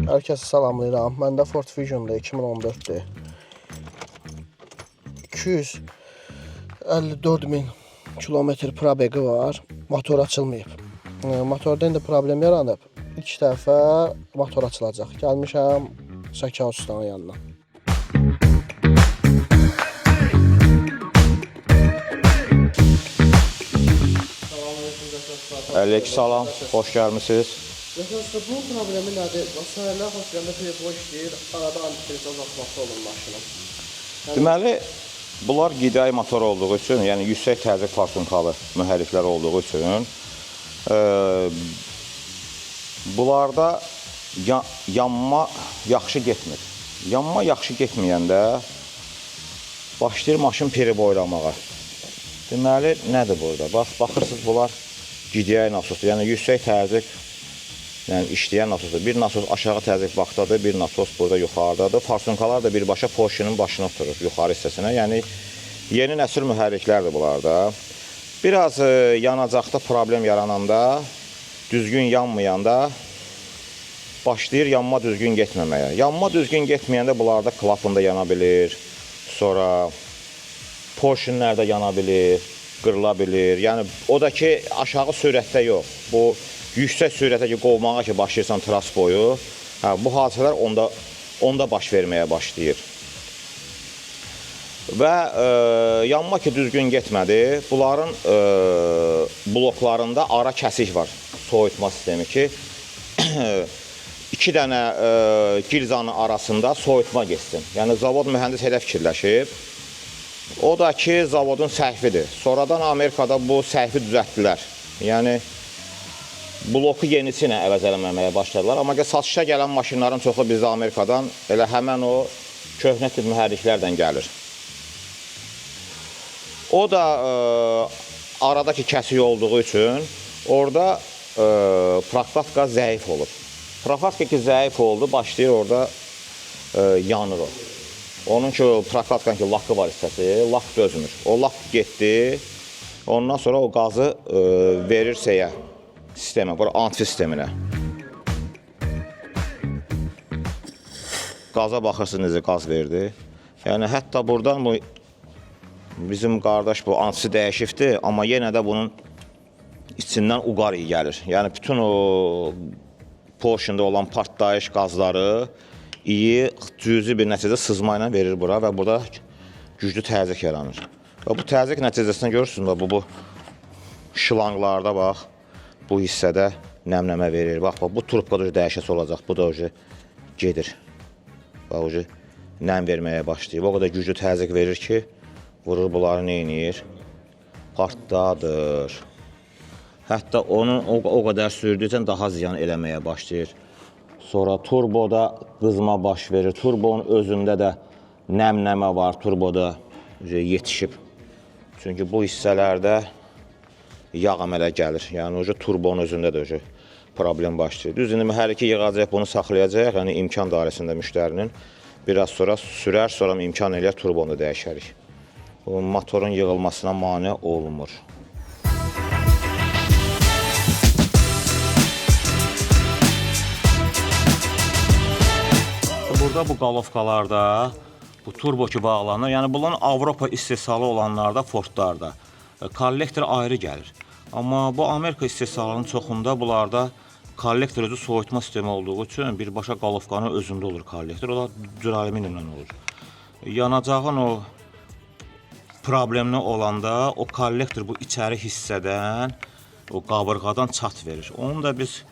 Hər kəsi salamlayıram. Məndə Ford Fusion'da 2014-dür. 254.000 kilometr probeqi var. Motor açılmayıb. Motorda indi problem yaranıb. İlk dəfə motor açılacaq. Gəlmişəm Şəkan ustanın yanına. Aleykümselam, hoş gəlmisiniz. Məsələn, bu problemi nədir? Məsələn, xoş gəlmə telefon işləyir, arada antifriz azaltması olur maşının. Deməli, bunlar qidai motor olduğu üçün, yəni yüksək təzyiq farsunkalı mühərriklər olduğu üçün bunlarda yanma yaxşı getmir. Yanma yaxşı getməyəndə başlayır maşın peri boylamağa. Deməli, nədir burada? Baxırsınız, bunlar qidai nasosdur, yəni yüksək təzyiq işləyən nasosdur. Bir nasos aşağı təzyiq vaxtdadır, bir nasos burada yuxarıdadır. Farsunkalar da birbaşa Porsche'nin başına oturur, yuxarı hissəsinə. Yəni, yeni nəsil mühərriklərdir bunlarda. Biraz yanacaqda problem yarananda, düzgün yanmayanda başlayır yanma düzgün getməməyə. Yanma düzgün getməyəndə bunlarda klapında yana bilir, sonra Porsche'lər də yana bilir, qırıla bilir. Yəni, o da ki, aşağı sürətdə yox. Bu, yüksək sürətə ki, qovmağa ki, başlayırsan tras boyu, bu hadisələr onda baş verməyə başlayır. Və yanma ki, düzgün getmədi, bunların bloklarında ara kəsik var, soyutma sistemi ki, iki dənə gilzanın arasında soyutma geçsin. Yəni, zavod mühəndis elə fikirləşib. O da ki, zavodun səhvidir. Sonradan Amerikada bu səhvi düzəltdilər. Yəni, bloku yenisi ilə əvəz eləməməyə başladılar. Amma satışa gələn maşınların çoxu bizdə Amerikadan elə həmən o köhnə tip mühərriklərdən gəlir. O da aradakı kəsik olduğu üçün orada prokladka zəif olur. Prokladka ki, zəif oldu, başlayır orada yanır o. Onun ki, prokladkanın ki, lakı var hissəsi, lak dözmür. O lak getdi, ondan sonra o qazı verir şeyə, sistemə, bura antifriz sisteminə. Qaza baxırsınız necə qaz verdi. Yəni, hətta buradan bu bizim qardaş bu antifrizi dəyişibdir, amma yenə də bunun içindən uqar iyi gəlir. Yəni, bütün o Porsche'da olan partlayış qazları iyi, cüzi bir nəticədə sızma ilə verir bura və burada güclü təzyiq yaranır. Və bu təzyiq nəticəsində görürsünüz, bu şlanqlarda bax, bu hissədə nəmləmə verir. Bax, bu trubka da dəyişəsi olacaq, bu da gedir. Bax, nəm verməyə başlayıb. O qədər güclü təzyiq verir ki, vurur bunları neynir? Partdadır. Hətta onun o qədər sürdükcə daha ziyan eləməyə başlayır. Sonra turboda qızma baş verir. Turbonun özündə də nəmləmə var, turboda yetişib. Çünki bu hissələrdə yağ əmələ gəlir. Yəni, turbonun özündə də problem başlayır. Düz, indi mühərriki yığacaq, bunu saxlayacaq, yəni imkan dairəsində müştərinin. Biraz sonra sürər, sonra imkan eləyər, turbonu dəyişərik. Motorun yığılmasına mane olmur. Burada bu qalovkalarda bu turbo ki bağlanır. Yəni, bunların Avropa istehsalı olanlarda, Fordlarda kollektor ayrı gəlir. Amma bu Amerika istehsalının çoxunda bunlarda kollektor özü soyutma sistemi olduğu üçün birbaşa qalovkanın özündə olur kollektor. O da düralüminiumla olur. Yanacağın o problemli olanda o kollektor bu içəri hissədən, o qabırğadan çat verir. Onu da biz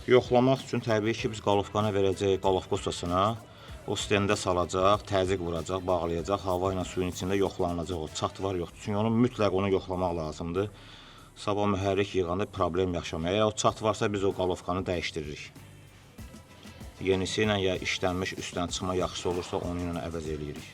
yoxlamaq üçün təbii ki, biz qalovkanı verəcəyik qalovka ustasına. O stəndə salacaq, təzyiq vuracaq, bağlayacaq, hava ilə suyun içində yoxlanacaq o çat var, yoxdur. Çünki mütləq onu yoxlamaq lazımdır. Sabah mühərrik yığanda problem yaşamaya. Əgər o çat varsa, biz o qalovkanı dəyişdiririk. Yenisi ilə ya işlənmiş üstdən çıxma yaxşı olursa, onu ilə əvəz eləyirik.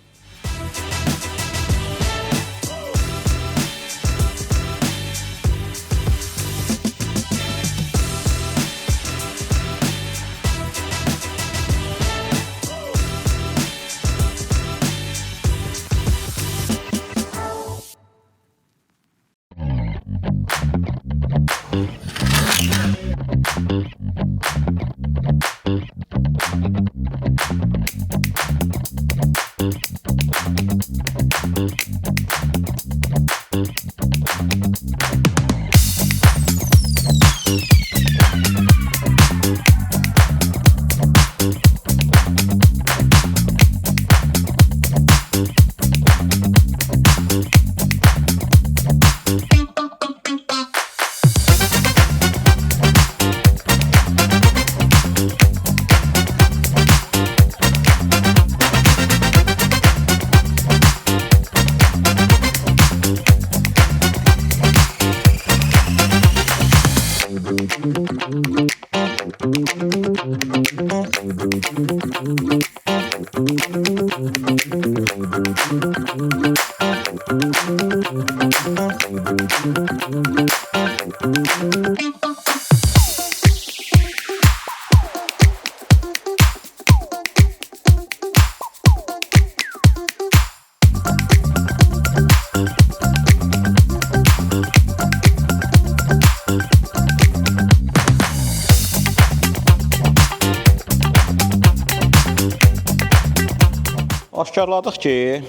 Aşkarladıq ki,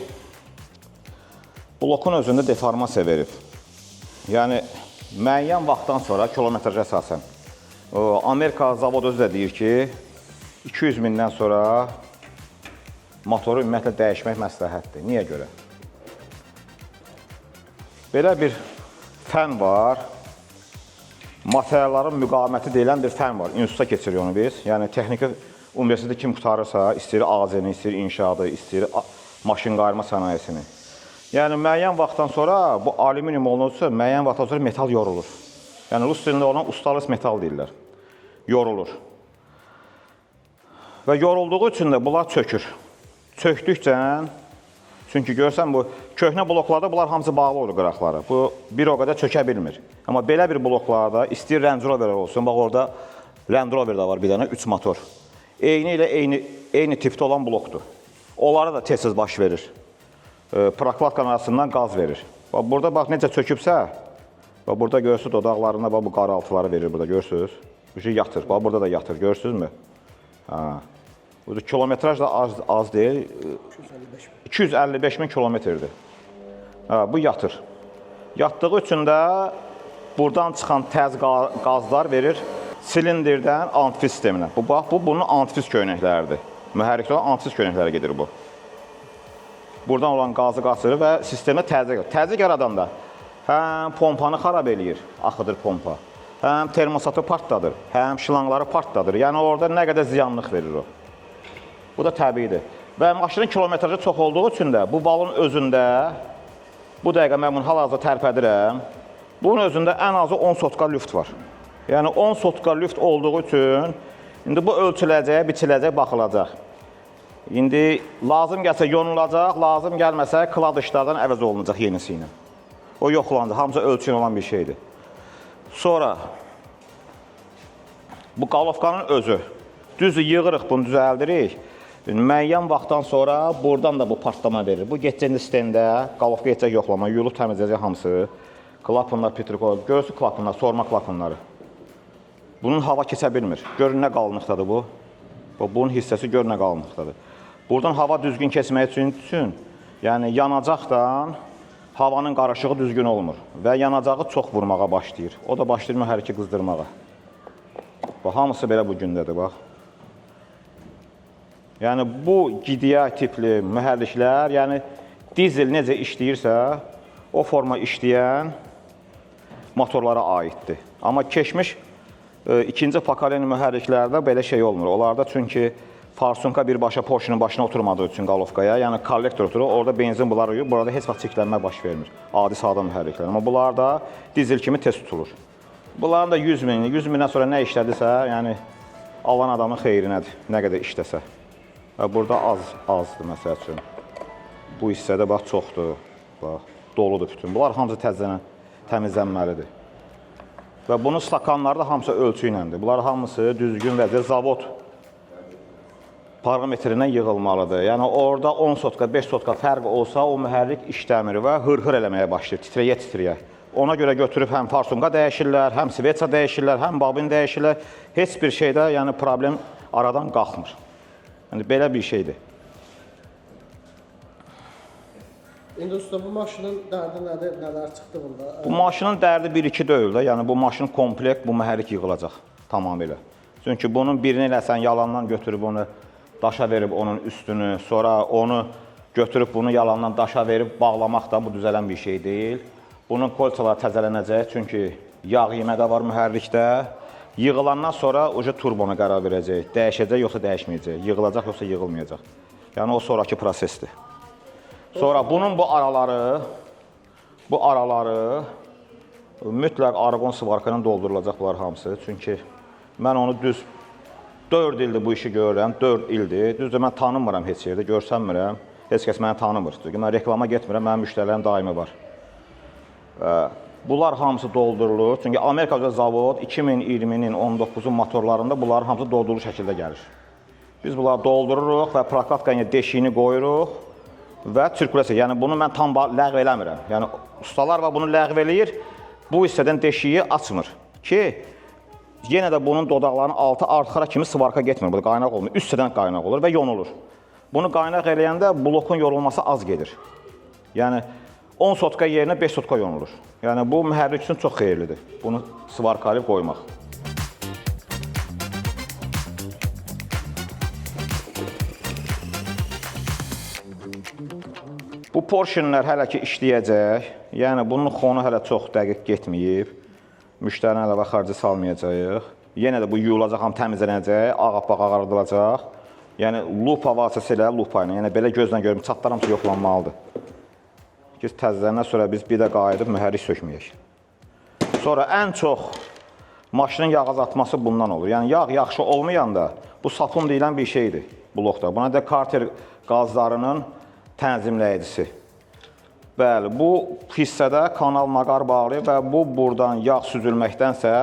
blokun özündə deformasiya verib. Yəni, müəyyən vaxtdan sonra kilometrajə əsasən. Amerika zavodu özü də deyir ki, 200 mindən sonra motoru ümumiyyətlə dəyişmək məsləhətdir. Niyə görə? Belə bir fən var, materialların müqaviməti deyilən bir fən var. İnstituta keçirik onu biz. Yəni, texniki universiteti kim qutarırsa, istəyir AZ-ni, istəyir inşaadı, istəyir maşın qayırma sənayesini. Yəni, müəyyən vaxtdan sonra bu alüminium olunursa, müəyyən vaxtdan sonra metal yorulur. Yəni, rus dilində olan ustalız metal deyirlər. Yorulur. Və yorulduğu üçün də bunlar çökür. Çöktükcə, çünki görürsən, bu köhnə bloklarda bunlar hamısı bağlı olur qıraqları. Bu, bir o qədər çökə bilmir. Amma belə bir bloklarda, istəyir Range Rover olsun, bax orada Land Rover da var bir dənə, 3 motor. Eyni ilə eyni tipdə olan blokdur. Onlara da tez-tez baş verir. Prokladkanın arasından qaz verir. Burada bax necə çökübsə, burada görürsünüz dodaqlarında bu qaraltıları verir burada, görürsünüz. Bu şey yatır, burada da yatır, görürsünüzmü? Kilometraj da az deyil, 255 min kilometrdir. Bu yatır. Yatdığı üçün də buradan çıxan təz qazlar verir silindirdən antifriz sisteminə. Bu bunun antifriz köynəkləridir. Mühərrikdə olan antifriz köynəklərə gedir bu. Buradan olan qazı qaçırır və sistemə təzyiq yaradır. Təzyiq yaradanda həm pompanı xarab eləyir, axıdır pompa. Həm termosatı partladır, həm şlanqları partladır. Yəni orada nə qədər ziyanlıq verir o. Bu da təbiidir. Və maşının kilometrajı çox olduğu üçün də bu balın özündə, bu dəqiqə mən bunu hal-hazırda tərpədirəm, bunun özündə ən azı 10 sotka lüft var. Yəni 10 sotka lüft olduğu üçün indi bu ölçüləcək, biçiləcək, baxılacaq. İndi lazım gəlsə yonulacaq, lazım gəlməsə kladışlardan əvəz olunacaq yenisi ilə. O yoxlanacaq, hamısı ölçün olan bir şeydir. Sonra bu qalovkanın özü. Düzü yığırıq, bunu düzəldirik. Müəyyən vaxtdan sonra buradan da bu partlama verir. Bu getcəndə stəndə qalovka getcək yoxlama, yuyulub təmizləyəcək hamısı. Klapunlar, petrikol, görürsün klapunlar, sorma klapunları. Bunun hava keçə bilmir. Görün nə qalınlıqdadır bu. Bunun hissəsi gör nə qalınlıqdadır. Buradan hava düzgün keçmək üçün, yəni yanacaqdan havanın qarışığı düzgün olmur və yanacağı çox vurmağa başlayır. O da başlayır mühərriki qızdırmağa. Bax, hamısı belə bu gündədir, bax. Yəni bu GDI tipli mühərriklər, yəni dizel necə işləyirsə, o forma işləyən motorlara aiddir. Amma keçmiş ikinci pakaleni mühərriklərdə belə şey olmur. Onlarda çünki farsunka birbaşa Porsche'nin başına oturmadığı üçün qalovkaya, yəni kollektor oturur, orada benzin bunlar uyur, burada heç vaxt çirklənmə baş vermir. Adi sadə mühərriklər. Amma bunlar da dizel kimi tez tutulur. Bunların da 100 mindən sonra nə işlədirsə, yəni alan adamın xeyrinədir, nə qədər işləsə. Burada azdır, məsəl üçün. Bu hissədə bax, çoxdur, bax, doludur bütün. Bunlar hamısı təmizlənməlidir. Və bunun stakanları da hamısı ölçü iləndir. Bunlar hamısı düzgün vəziyyət zavod parametrindən yığılmalıdır. Yəni orada 10 sotka, 5 sotka fərq olsa o mühərrik işləmir və hır-hır eləməyə başlayır, titrəyə-titrəyə. Ona görə götürüb həm farsunqa dəyişirlər, həm sveça dəyişirlər, həm babin dəyişirlər. Heç bir şeydə yəni problem aradan qalxmır. Yəni belə bir şeydir. İndi usta, bu maşının dərdi nədir, nələr çıxdı bunda? Bu maşının dərdi 1-2 deyil də, yəni bu maşın komplekt, bu mühərrik yığılacaq tamamilə. Çünki bunun birini eləsən yalandan götürüb onu daşa verib onun üstünü, sonra onu götürüb bunu yalandan daşa verib bağlamaq da bu düzələn bir şey deyil. Bunun kolçaları təzələnəcək, çünki yağ yemədə var mühərrikdə. Yığılandan sonra ucu turbona qərar verəcək, dəyişəcək yoxsa dəyişməyəcək, yığılacaq yoxsa yığılmayacaq. Yəni o sonraki prosesdir. Sonra bunun bu araları mütləq arqon svarka ilə doldurulacaq bunlar hamısı. Çünki mən onu düz 4 ildir bu işi görürəm, 4 ildir. Düzdür, mən tanınmıram heç yerdə, görsənmirəm. Heç kəs məni tanımır. Çünki mən reklama getmirəm, mənim müştərilərim daimi var. Bunlar hamısı doldurulur. Çünki Amerikada zavod 2020-nin 19-cu motorlarında bunların hamısı doldurulu şəkildə gəlir. Biz bunları doldururuq və prokatkanın deşiyini qoyuruq və sirkulyasiya. Yəni bunu mən tam ləğv eləmirəm. Yəni ustalar var bunu ləğv eləyir, bu hissədən deşiyi açmır ki, yenə də bunun dodaqlarının altı arxara kimi svarka getmir. Bu qaynaq olmur. Üst hissədən qaynaq olur və yonulur. Bunu qaynaq eləyəndə blokun yorulması az gedir. Yəni 10 sotka yerinə 5 sotka yonulur. Yəni bu mühərrik üçün çox xeyirlidir. Bunu svarkalayıb qoymaq. Bu porşinlər hələ ki işləyəcək. Yəni bunun xonu hələ çox dəqiq getməyib. Müştərinin əlavə xərci salmayacağıq. Yenə də bu yuyulacaq, ham təmizlənəcək, ağappaq ağardılacaq. Yəni lupa vasitəsilə, lupa ilə, yəni belə gözlə görüm, çatlar hamısı yoxlanmalıdır. Ki, təzələnə sonra biz bir də qayıdıb mühərrik sökməyək. Sonra ən çox maşının yağ azaltması bundan olur. Yəni yağ yaxşı olmayanda bu sapun deyilən bir şeydir blokda. Buna da karter qazlarının tənzimləyicisi. Bəli, bu hissədə kanal maqar bağlayır və bu buradan yağ süzülməkdənsə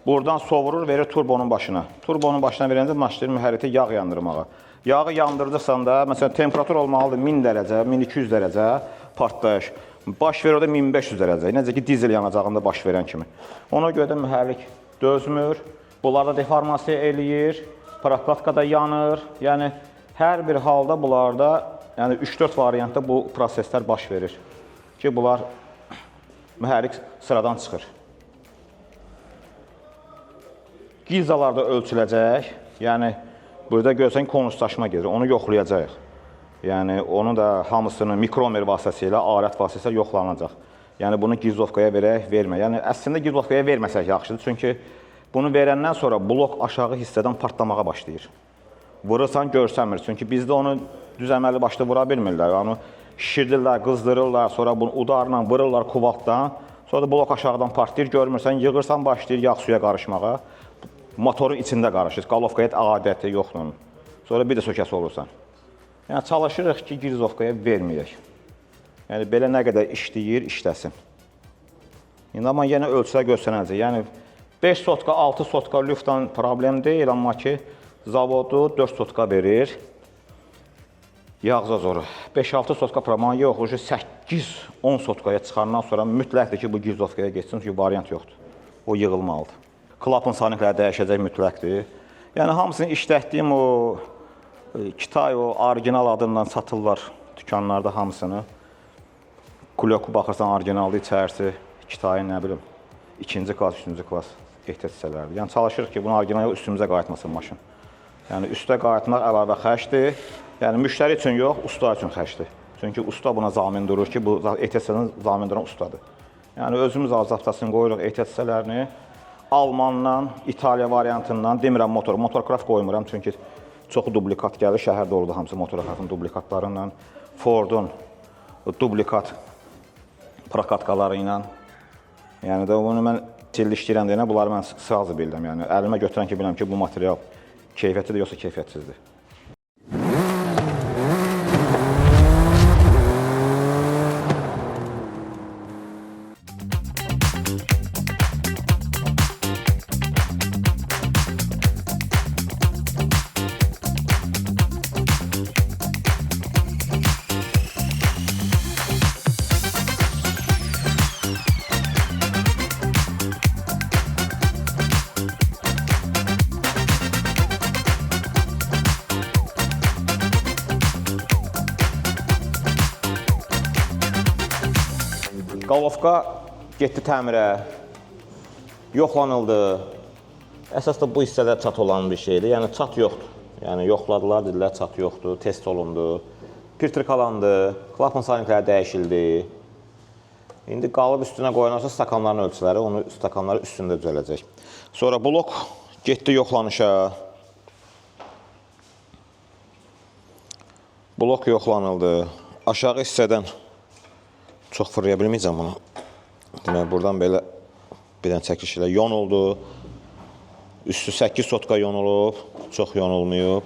buradan sovurur, verir turbonun başına. Turbonun başına verəndə maşının mühərrikdə yağ yandırmağa. Yağı yandırdıqsan da, məsələn, temperatur olmalıdır 1000 dərəcə, 1200 dərəcə partlayış. Baş verir o da 1500 dərəcə. Necə ki, dizel yanacağında baş verən kimi. Ona görə də mühərrik dözmür, bunlarda deformasiya eləyir, prokladkada yanır. Yəni, hər bir halda bunlarda, yəni 3-4 variantda bu proseslər baş verir. Ki, bunlar mühərrik sıradan çıxır. Gilzalarda ölçüləcək, yəni burada görsən konuslaşma gedir, onu yoxlayacaq. Yəni onu da hamısını mikromer vasitəsilə, alət vasitəsilə yoxlanacaq. Yəni bunu gizovkaya verək, vermə. Yəni əslində gizovkaya verməsək yaxşıdır, çünki bunu verəndən sonra blok aşağı hissədən partlamağa başlayır. Vurursan görsənmir, çünki bizdə onu düz əməlli başda vura bilmirlər. Onu şişirdirlər, qızdırırlar, sonra bunu udarla vururlar kuvaltdan, sonra da blok aşağıdan partlayır, görmürsən, yığırsan başlayır yağ suya qarışmağa. Motorun içində qarışır, qalovkaya adəti yoxdur. Sonra bir də sökəsi olursan. Yəni çalışırıq ki, girizovkaya verməyək. Yəni belə nə qədər işləyir, işləsin. Amma yenə ölçülər göstərəcək. Yəni 5 sotka, 6 sotka lüftdan problem deyil, amma ki, zavodu 4 sotka verir. Yağza zoru. 5-6 sotka problem yox, 8-10 sotkaya çıxandan sonra mütləqdir ki, bu girizovkaya geçsin, çünki variant yoxdur. O yığılmalıdır. Klapın sanikləri dəyişəcək mütləqdir. Yəni hamısını işlətdiyim o Kitay, o orijinal adından satırlar dükanlarda hamısını. Kulyoku baxırsan, orijinaldır içərisi, Kitayın nə bilim, 2-ci klass, 3-cü klass ehtiyat hissələrdir. Yəni çalışırıq ki, bunu orijinal üstümüzə qayıtmasın maşın. Yəni üstə qayıtmaq əlavə xərcdir. Yəni müştəri üçün yox, usta üçün xərcdir. Çünki usta buna zamin durur ki, bu ehtiyat hissəsinin zamin duran ustadır. Yəni özümüz adaptasını qoyuruq ehtiyat hissələrini. Almandan, İtaliya variantından, demirəm motorkraf qoymuram, çünki çoxu dublikat gəlir, şəhərdə oldu hamısı motorkrafın dublikatlarından, Fordun dublikat prokatkaları ilə. Yəni də bunu mən ildə işləyirəm deyənə, bunları mən sırası bildim. Yəni əlimə götürən ki, biləm ki, bu material keyfiyyətlidir, yoxsa keyfiyyətsizdir. Qalovka getdi təmirə, yoxlanıldı. Əsas da bu hissədə çat olan bir şeydir. Yəni çat yoxdur. Yəni yoxladılar, dedilər çat yoxdur, test olundu. Pirtrikalandı, klapın sanikləri dəyişildi. İndi qalıb üstünə qoyanarsa stakanların ölçüləri, onu stakanları üstündə düzələcək. Sonra blok getdi yoxlanışa. Blok yoxlanıldı. Aşağı hissədən çox fırlaya bilməyəcəm bunu. Demək, buradan belə bir dənə çəkiş ilə yonuldu. Üstü 8 sotka yonulub. çox yonulmayıb.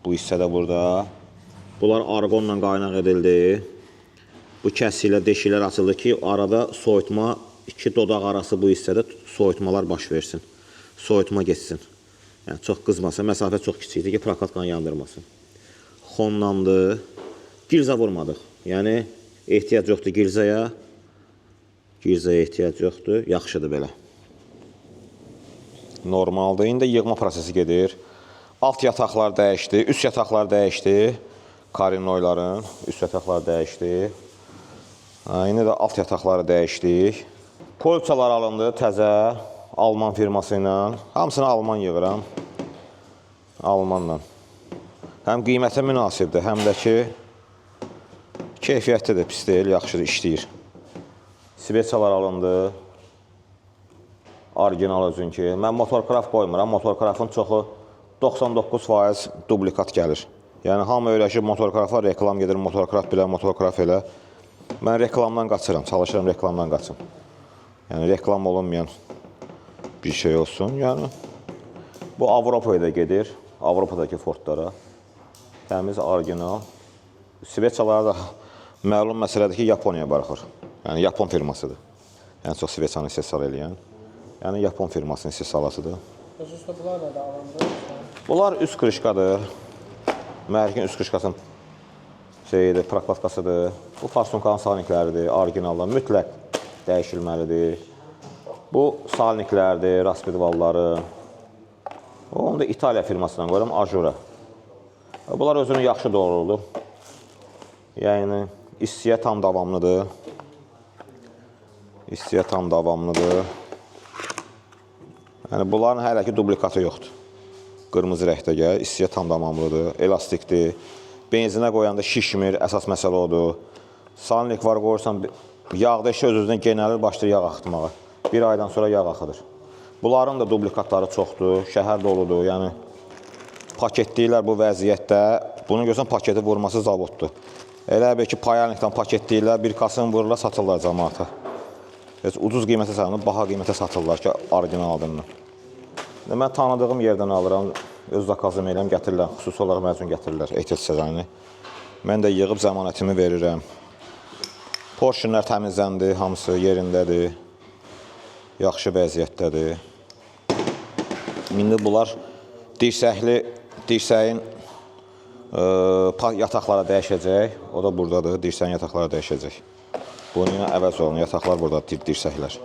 Bu hissədə burada. Bunlar arqonla qaynaq edildi. Bu kəsilə deşiklər açıldı ki, arada soyutma, iki dodaq arası bu hissədə soyutmalar baş versin. Soyutma geçsin. Yəni, çox qızmasın. Məsafə çox kiçikdir ki, prokatqanı yandırmasın. Xonlandı. Girzə vurmadıq. Yəni, ehtiyac yoxdur girzəyə. Girzəyə ehtiyac yoxdur. Yaxşıdır belə. Normaldır. İndi yığma prosesi gedir. Alt yataqlar dəyişdi. Üst yataqlar dəyişdi. Karinoyların üst yataqlar dəyişdi. İndi də alt yataqları dəyişdik. Polçalar alındı təzə. Alman firması ilə. Hamısını Alman yığıram. Almanla. Həm qiymətə münasibdir, həm də ki, keyfiyyətlidir, pis deyil, yaxşıdır, işləyir. Sveçalar alındı. Orijinal özün ki. Mən motorkraf qoymuram. Motorkrafın çoxu 99% dublikat gəlir. Yəni, hamı öyrəşib motorkrafa reklam gedir, motorkraf bilə, motorkraf elə. Mən reklamdan qaçıram, çalışıram reklamdan qaçım. Yəni, reklam olunmayan bir şey olsun. Yəni, bu Avropaya da gedir, Avropadakı Fordlara. Təmiz, orijinal. Sveçalar da məlum məsələdir ki, Yaponiyaya baxır. Yəni, Yapon firmasıdır. Yəni, çox Sveçanı istehsal eləyən. Yəni, Yapon firmasının istehsalasıdır. Üstə bunlar da alındı? Bunlar üst krışqadır. Məhərrikin üst krışqasının prokladkasıdır. Bu farsunkanın salnikləridir, orijinallar. Mütləq dəyişilməlidir. Bu salniklərdir, raspidvalları. Onu da İtaliya firmasından qoyuram, Ajura. Bunlar özünü yaxşı doğruldu. Yəni, istiyə tam davamlıdır. İstiyə tam davamlıdır. Yəni, bunların hələ ki dublikatı yoxdur. Qırmızı rəngdə gəlir, istiyə tam davamlıdır, elastikdir. Benzinə qoyanda şişmir, əsas məsələ odur. Salnik var, qoyursan, yağda işi öz-özünə genəlir, başlayır yağ axıtmağa. Bir aydan sonra yağ axıdır. Bunların da dublikatları çoxdur, şəhər doludur, yəni paketləyirlər bu vəziyyətdə. Bunu görsən, paketi vurması zavoddur. Elə bir ki, payalnikdən paketləyirlər, bir kasını vururlar, satırlar cəmaata. Ucuz qiymətə satılır, baha qiymətə satırlar ki, orijinal adından. Mən tanıdığım yerdən alıram, öz zakazım eləm, gətirirlər, xüsusi olaraq mən üçün gətirirlər ehtiyac sezonini. Mən də yığıb zəmanətimi verirəm. Porşinlər təmizləndi, hamısı yerindədir. Yaxşı vəziyyətdədir. İndi bunlar dirsəyin yataqlara dəyişəcək. O da buradadır, dirsəyin yataqlara dəyişəcək. Bunun ilə əvəz olun, yataqlar burada dirsəklər.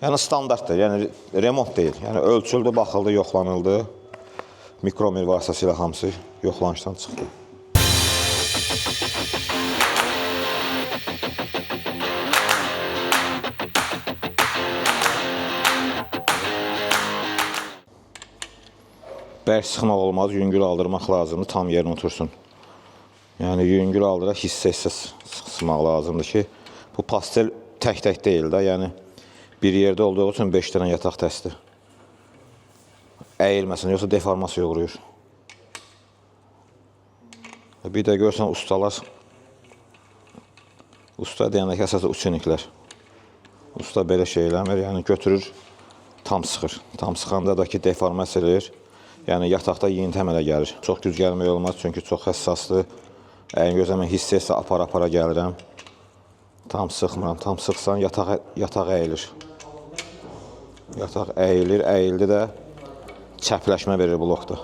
Yəni standartdır, yəni remont deyil. Yəni ölçüldü, baxıldı, yoxlanıldı. Mikromil vasitəsilə hamısı yoxlanışdan çıxdı. Bərk sıxmaq olmaz, yüngül aldırmaq lazımdır, tam yerinə otursun. Yəni yüngül aldıraq, hissə-hissə sıxmaq lazımdır ki, bu pastel tək-tək deyil də, yəni bir yerdə olduğu üçün 5 dənə yataq təsdir. Əyilməsin, yoxsa deformasiya uğrayır. Bir də görsən, usta deyəndə ki, əsas uçuniklər. Usta belə şey eləmir, yəni götürür, tam sıxır. Tam sıxanda da ki, deformasiya eləyir. Yəni yataqda yeyintə əmələ gəlir. Çox güc gəlmək olmaz, çünki çox həssasdır. Əyin gözləmə hissə-hissə apara-apara gəlirəm. Tam sıxmıram, tam sıxsan yataq əyilir. Yataq əyilir, əyildi də çəpləşmə verir blokda.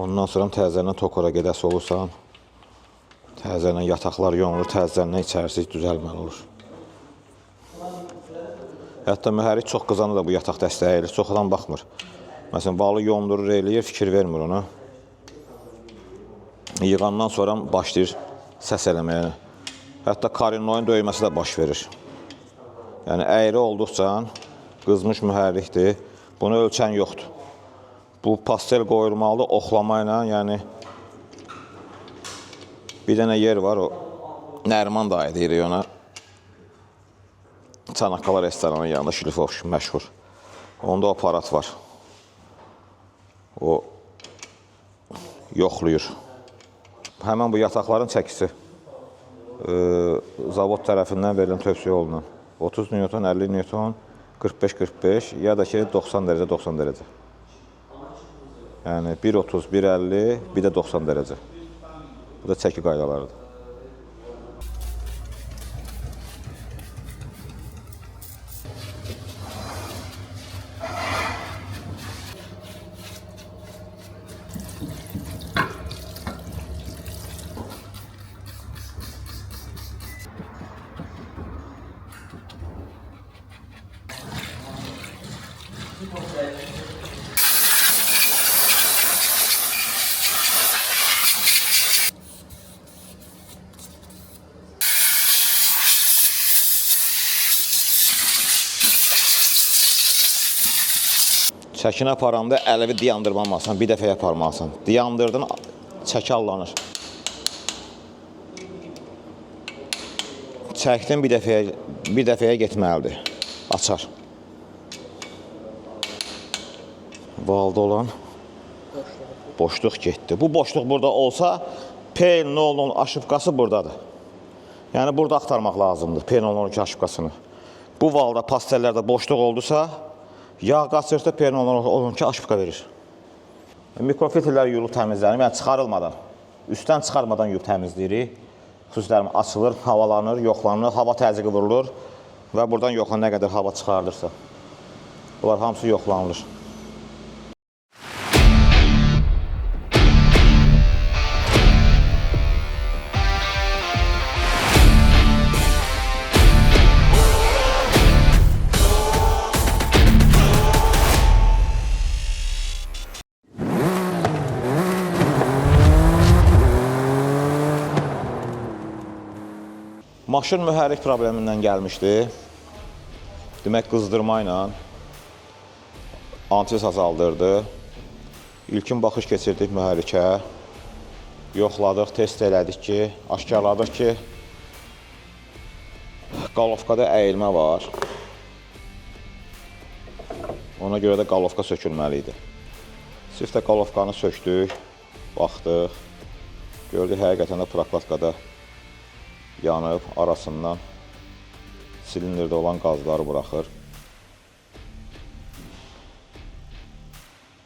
Ondan sonra təzədən tokora gedəsi olursan, təzədən yataqlar yonulur, təzədən içərisi düzəlməli olur. Hətta mühərrik çox qızanı da bu yataq dəstəyi əyilir, çox adam baxmır. Məsələn, balı yondurur, eləyir, fikir vermir ona. Yığandan sonra başlayır səs eləməyə. Hətta karinoyun döyməsi də baş verir. Yəni, əyri olduqca qızmış mühərrikdir. Bunu ölçən yoxdur. Bu pastel qoyulmalı oxlama ilə, yəni bir dənə yer var, o Nərman dayı deyirik ona. Çanaqqala restoranın yanında Şilifov məşhur. Onda aparat var. O yoxluyur. Həmən bu yataqların çəkisi zavod tərəfindən verilən tövsiyə olunan 30 Newton, 50 Newton, 45-45 ya da ki 90 dərəcə, 90 dərəcə. Yəni 1.30, 1.50, bir də 90 dərəcə. Bu da çəki qaydalarıdır. Çəkini aparanda ələvi diyandırmamalısan, bir dəfəyə aparmalısan. Diyandırdın, çəki allanır. Çəkdin bir dəfəyə getməlidir. Açar. Valda olan boşluq getdi. Bu boşluq burada olsa, P010 aşıbqası buradadır. Yəni burada axtarmaq lazımdır P012 aşıbqasını. Bu valda, pastellərdə boşluq oldusa, yağ qaçırsa P012 aşıbqa verir. Mikrofiltrlər yuyulub təmizlənir, yəni çıxarılmadan, üstdən çıxarmadan yuyub təmizləyirik. Xüsusilərim açılır, havalanır, yoxlanır, hava təzyiqi vurulur və buradan yoxlanır nə qədər hava çıxardırsa. Bunlar hamısı yoxlanılır. Maşın mühərrik problemindən gəlmişdi. Demək, qızdırma ilə antis azaldırdı. İlkin baxış keçirdik mühərrikə. Yoxladıq, test elədik ki, aşkarladıq ki, qalovkada əyilmə var. Ona görə də qalovka sökülməli idi. Sırf də qalovkanı söktük, baxdıq. Gördük, həqiqətən də prokladkada yanıb, arasından silindirdə olan qazları buraxır.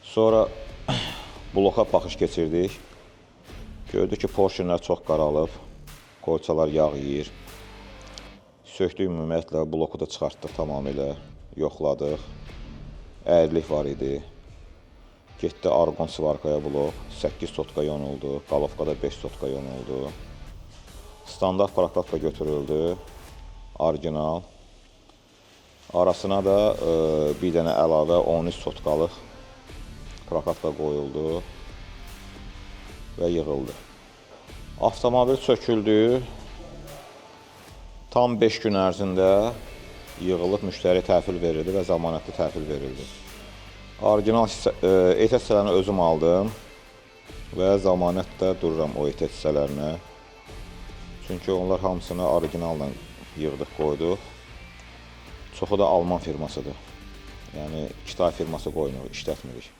Sonra bloka baxış keçirdik. Gördük ki, porşinlər çox qaralıb, qoyçalar yağ yeyir. Söktük ümumiyyətlə, bloku da çıxartdıq tamamilə, yoxladıq. Əyrilik var idi. Getdi argon svarkaya blok, 8 sotka yonuldu, qalovkada 5 sotka yonuldu. Standart prokladka götürüldü, orijinal. Arasına da bir dənə əlavə 13 sotkalıq prokladka qoyuldu və yığıldı. Avtomobil söküldü, tam 5 gün ərzində yığılıb müştəri təhvil verildi və zəmanətli təhvil verildi. Orijinal ehtiyat hissələrini özüm aldım və zəmanətdə dururam o ehtiyat hissələrinə. Çünki onlar hamısını orijinalla yığdıq, qoyduq. Çoxu da Alman firmasıdır. Yəni, Kitay firması qoymuruq, işlətmirik.